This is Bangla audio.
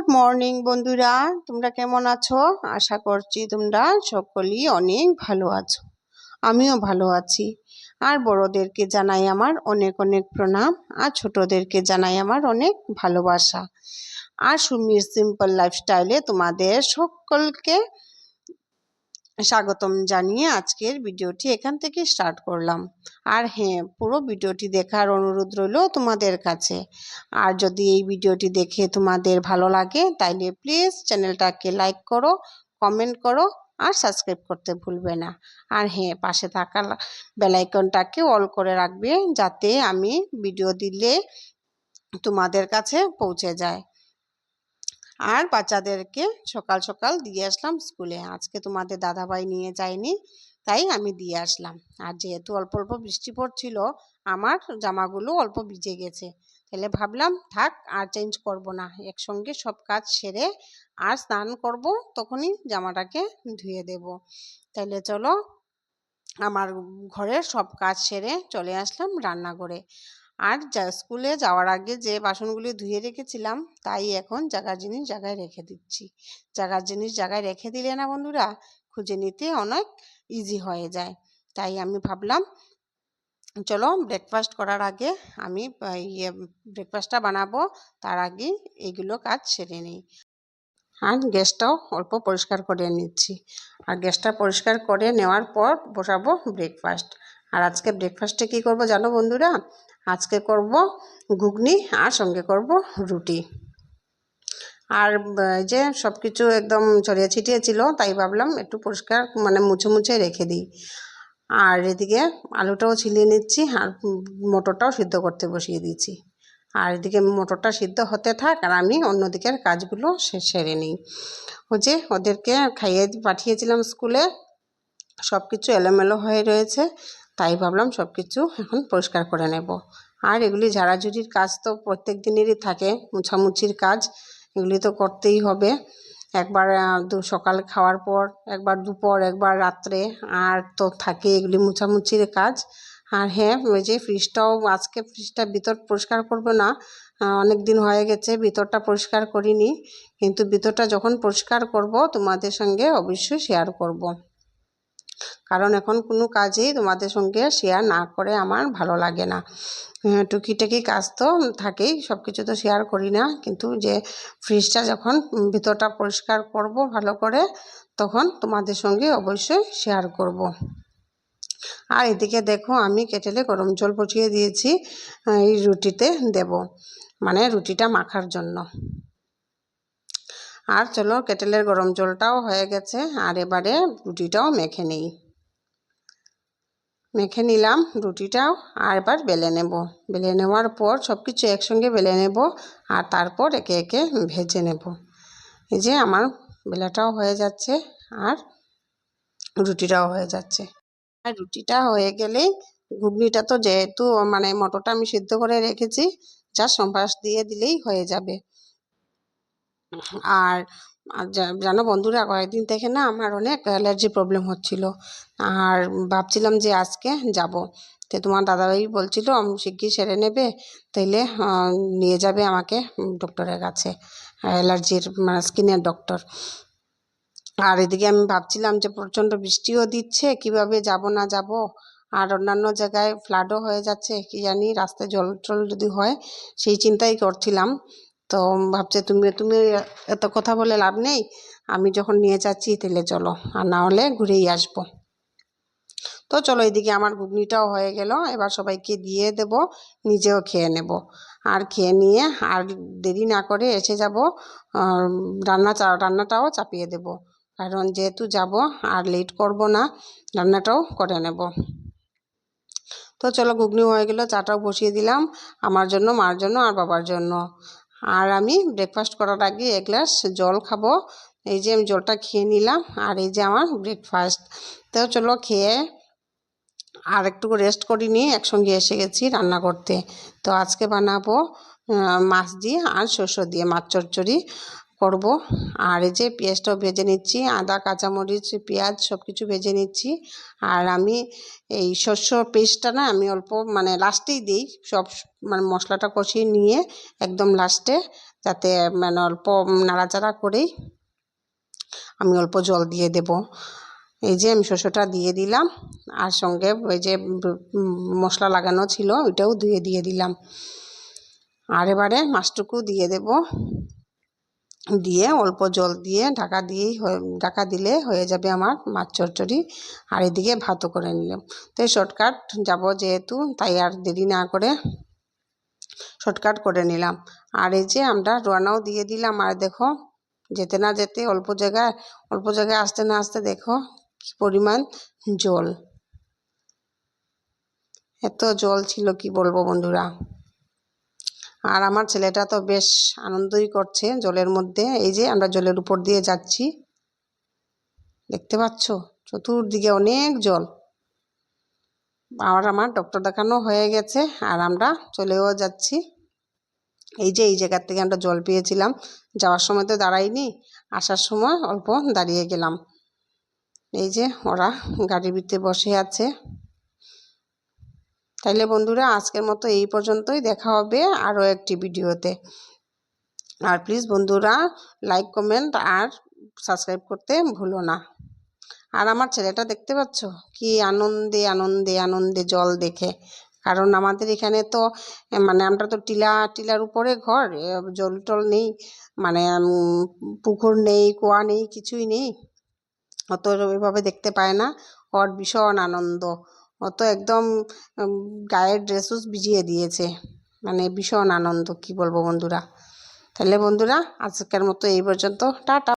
গুড মর্নিং বন্ধুরা, তোমরা কেমন আছো? আশা করছি তোমরা সকলেই অনেক ভালো আছো। আমিও ভালো আছি। আর বড়দেরকে জানাই আমার অনেক অনেক প্রণাম, আর ছোটদেরকে জানাই আমার অনেক ভালোবাসা। আর সুমির সিম্পল লাইফস্টাইলে তোমাদের সকলকে স্বাগতম জানিয়ে আজকের ভিডিওটি এখান থেকে স্টার্ট করলাম। আর হ্যাঁ, পুরো ভিডিওটি দেখার অনুরোধ রইল তোমাদের কাছে। আর যদি এই ভিডিওটি দেখে তোমাদের ভালো লাগে তাইলে প্লিজ চ্যানেলটাকে লাইক করো, কমেন্ট করো আর সাবস্ক্রাইব করতে ভুলবে না। আর হ্যাঁ, পাশে থাকা বেল আইকনটাকে অল করে রাখবে, যাতে আমি ভিডিও দিলে তোমাদের কাছে পৌঁছে যায়। আর বাচ্চাদেরকে সকাল সকাল দিয়ে আসলাম স্কুলে। আজকে তোমাদের দাদাভাই নিয়ে যায়নি, তাই আমি দিয়ে আসলাম। আর যেহেতু অল্প অল্প বৃষ্টি পড়ছিল, আমার জামাগুলো অল্প ভিজে গেছে, তাহলে ভাবলাম থাক, আর চেঞ্জ করব না, একসঙ্গে সব কাজ সেরে আর স্নান করব, তখনই জামাটাকে ধুয়ে দেব। তাহলে চলো, আমার ঘরের সব কাজ সেরে চলে আসলাম রান্নাঘরে। আর স্কুলে যাওয়ার আগে যে বাসনগুলি ধুয়ে রেখেছিলাম, তাই এখন জায়গার জিনিস জায়গায় রেখে দিচ্ছি। জায়গার জিনিস জায়গায় রেখে দিলে না বন্ধুরা, খুঁজে নিতে অনেক ইজি হয়ে যায়। তাই আমি ভাবলাম চলো ব্রেকফাস্ট করার আগে আমি ব্রেকফাস্টটা বানাবো, তার আগে এইগুলো কাজ সেরে নিই। আর গ্যাসটাও অল্প পরিষ্কার করে নিচ্ছি। আর গ্যাসটা পরিষ্কার করে নেওয়ার পর বসাবো ব্রেকফাস্ট। আর আজকে ব্রেকফাস্টে কী করব জানো বন্ধুরা? আজকে করব ঘুগনি আর সঙ্গে করব রুটি। আর যে সব কিছু একদম ছড়িয়ে ছিটিয়ে ছিল, তাই ভাবলাম একটু পরিষ্কার মুছে মুছে রেখে দিই। আর এদিকে আলুটাও ছিলিয়ে নিচ্ছি, আর মটরটাও সিদ্ধ করতে বসিয়ে দিয়েছি। আর এদিকে মটরটা সিদ্ধ হতে থাক, আর আমি অন্যদিকের কাজগুলো সেরে নিই। যে ওদেরকে খাইয়ে পাঠিয়েছিলাম স্কুলে, সব কিছু এলোমেলো হয়ে রয়েছে, তাই ভাবলাম সব কিছু এখন পরিষ্কার করে নেব। আর এগুলি ঝাড়াঝুড়ির কাজ তো প্রত্যেক দিনেরই থাকে, মুছামুছির কাজ এগুলি তো করতেই হবে। একবার সকালে খাওয়ার পর, একবার দুপুর, একবার রাত্রে, আর তো থাকে এগুলি মুছামুছির কাজ। আর হ্যাঁ, ওই যে আজকে ফ্রিজটা ভিতর পরিষ্কার করবো না, অনেক দিন হয়ে গেছে ভিতরটা পরিষ্কার করিনি, কিন্তু ভিতরটা যখন পরিষ্কার করব তোমাদের সঙ্গে অবশ্যই শেয়ার করব। কারণ এখন কোনো কাজেই তোমাদের সঙ্গে শেয়ার না করে আমার ভালো লাগে না। টুকিটাকি কাজ তো থাকেই, সব কিছু তো শেয়ার করি না, কিন্তু যে ফ্রিজটা যখন ভিতরটা পরিষ্কার করব ভালো করে, তখন তোমাদের সঙ্গে অবশ্যই শেয়ার করব। আর এদিকে দেখো, আমি কেটেলে গরম জল বসিয়ে দিয়েছি এই রুটিতে দেব, রুটিটা মাখার জন্য। আর চলো, কেটেলের গরম জলটাও হয়ে গেছে, আর এবারে রুটিটাও মেখে নিলাম রুটিটাও। আর এবার বেলে নেব। বেলে নেওয়ার পর সব কিছু একসঙ্গে বেলে নেব, আর তারপর একে একে ভেজে নেব। এই যে আমার বেলাটাও হয়ে যাচ্ছে, আর রুটিটাও হয়ে যাচ্ছে। আর রুটিটা হয়ে গেলেই ঘুগনিটা তো যেহেতু মটরটা আমি সিদ্ধ করে রেখেছি, যা সম্বাস দিয়ে দিলেই হয়ে যাবে। আর জানো বন্ধুরা, কয়েকদিন থেকে না আমার অনেক অ্যালার্জি প্রবলেম হচ্ছিল। আর ভাবছিলাম যে আজকে যাব, তো তোমার দাদাভাই বলছিল শিগগির সেরে নেবে, তাইলে নিয়ে যাবে আমাকে ডক্টরের কাছে, অ্যালার্জির স্কিনের ডক্টর। আর এদিকে আমি ভাবছিলাম যে প্রচণ্ড বৃষ্টিও দিচ্ছে, কিভাবে যাব না যাব, আর অন্যান্য জায়গায় ফ্লাডও হয়ে যাচ্ছে, কি জানি রাস্তায় জল টল যদি হয়, সেই চিন্তাই করছিলাম। তো ভাবছে তুমি এত কথা বলে লাভ নেই, আমি যখন নিয়ে যাচ্ছি তাহলে চলো, আর না হলে ঘুরেই আসবো। তো চলো, এদিকে আমার ঘুগনিটাও হয়ে গেল, এবার সবাইকে দিয়ে দেব, নিজেও খেয়ে নেব। আর খেয়ে নিয়ে আর দেরি না করে এসে যাব, রান্নাটাও চাপিয়ে দেব, কারণ যেহেতু যাব আর লেট করব না, রান্নাটাও করে নেব। তো চলো, ঘুগনি হয়ে গেল, চাটাও বসিয়ে দিলাম আমার জন্য, মার জন্য আর বাবার জন্য। আর আমি ব্রেকফাস্ট করার আগে এক গ্লাস জল খাবো। এই যে আমি জলটা খেয়ে নিলাম, আর এই যে আমার ব্রেকফাস্ট। তো চলো, খেয়ে আর একটু রেস্ট করে নিয়ে একসঙ্গে এসে গেছি রান্না করতে। তো আজকে বানাবো মাছ দিয়ে আর শস্য দিয়ে মাছ চচ্চড়ি করব। আর এই যে পেঁয়াজটাও ভেজে নিচ্ছি, আদা কাঁচামরিচ পেঁয়াজ সব কিছু ভেজে নিচ্ছি। আর আমি এই শস্য পেস্টটা না আমি অল্প মানে লাস্টেই দিই, সব মানে মশলাটা কষিয়ে নিয়ে একদম লাস্টে, যাতে মানে অল্প নাড়াচাড়া করেই আমি অল্প জল দিয়ে দেব। এই যে আমি শস্যটা দিয়ে দিলাম, আর সঙ্গে ওই যে মশলা লাগানো ছিল ওইটাও দিয়ে দিলাম। আর এবারে মাছটুকু দিয়ে দেব, দিয়ে অল্প জল দিয়ে ঢাকা দিলে হয়ে যাবে আমার মাছ চচ্চড়ি। আর এদিকে ভাতও করে নিলাম। তো এই শর্টকাট যাব যেহেতু, তাই আর দেরি না করে শর্টকাট করে নিলাম। আর এই যে আমরা রান্নাও দিয়ে দিলাম। আর দেখো যেতে না যেতে অল্প জায়গায় আসতে না আসতে দেখো কি পরিমাণ জল, এত জল ছিল কি বলবো বন্ধুরা। আর আমার ছেলেটা তো বেশ আনন্দই করছে জলের মধ্যে। এই যে আমরা জলের উপর দিয়ে যাচ্ছি, দেখতে পাচ্ছ চতুর্দিকে অনেক জল। আর আমার ডক্টর দেখানো হয়ে গেছে, আর আমরা চলেও যাচ্ছি। এই যে এই জায়গার থেকে আমরা জল পেয়েছিলাম, যাওয়ার সময় তো দাঁড়াইনি, আসার সময় অল্প দাঁড়িয়ে গেলাম। এই যে ওরা গাড়ির ভিতরে বসে আছে। তাইলে বন্ধুরা আজকের মতো এই পর্যন্তই, দেখা হবে আরও একটি ভিডিওতে। আর প্লিজ বন্ধুরা লাইক কমেন্ট আর সাবস্ক্রাইব করতে ভুলো না। আর আমার ছেলেটা দেখতে পাচ্ছ কি আনন্দে জল দেখে। কারণ আমাদের এখানে তো মানে আমরা তো টিলার উপরে ঘর, জল টল নেই, মানে পুকুর নেই, কুয়া নেই, কিছুই নেই, অত এভাবে দেখতে পায় না। ওর ভীষণ আনন্দ, অত একদম গায়ের ড্রেসও ভিজিয়ে দিয়েছে, মানে ভীষণ আনন্দ কি বলবো বন্ধুরা। তাহলে বন্ধুরা আজকের মতো এই পর্যন্ত, টাটা।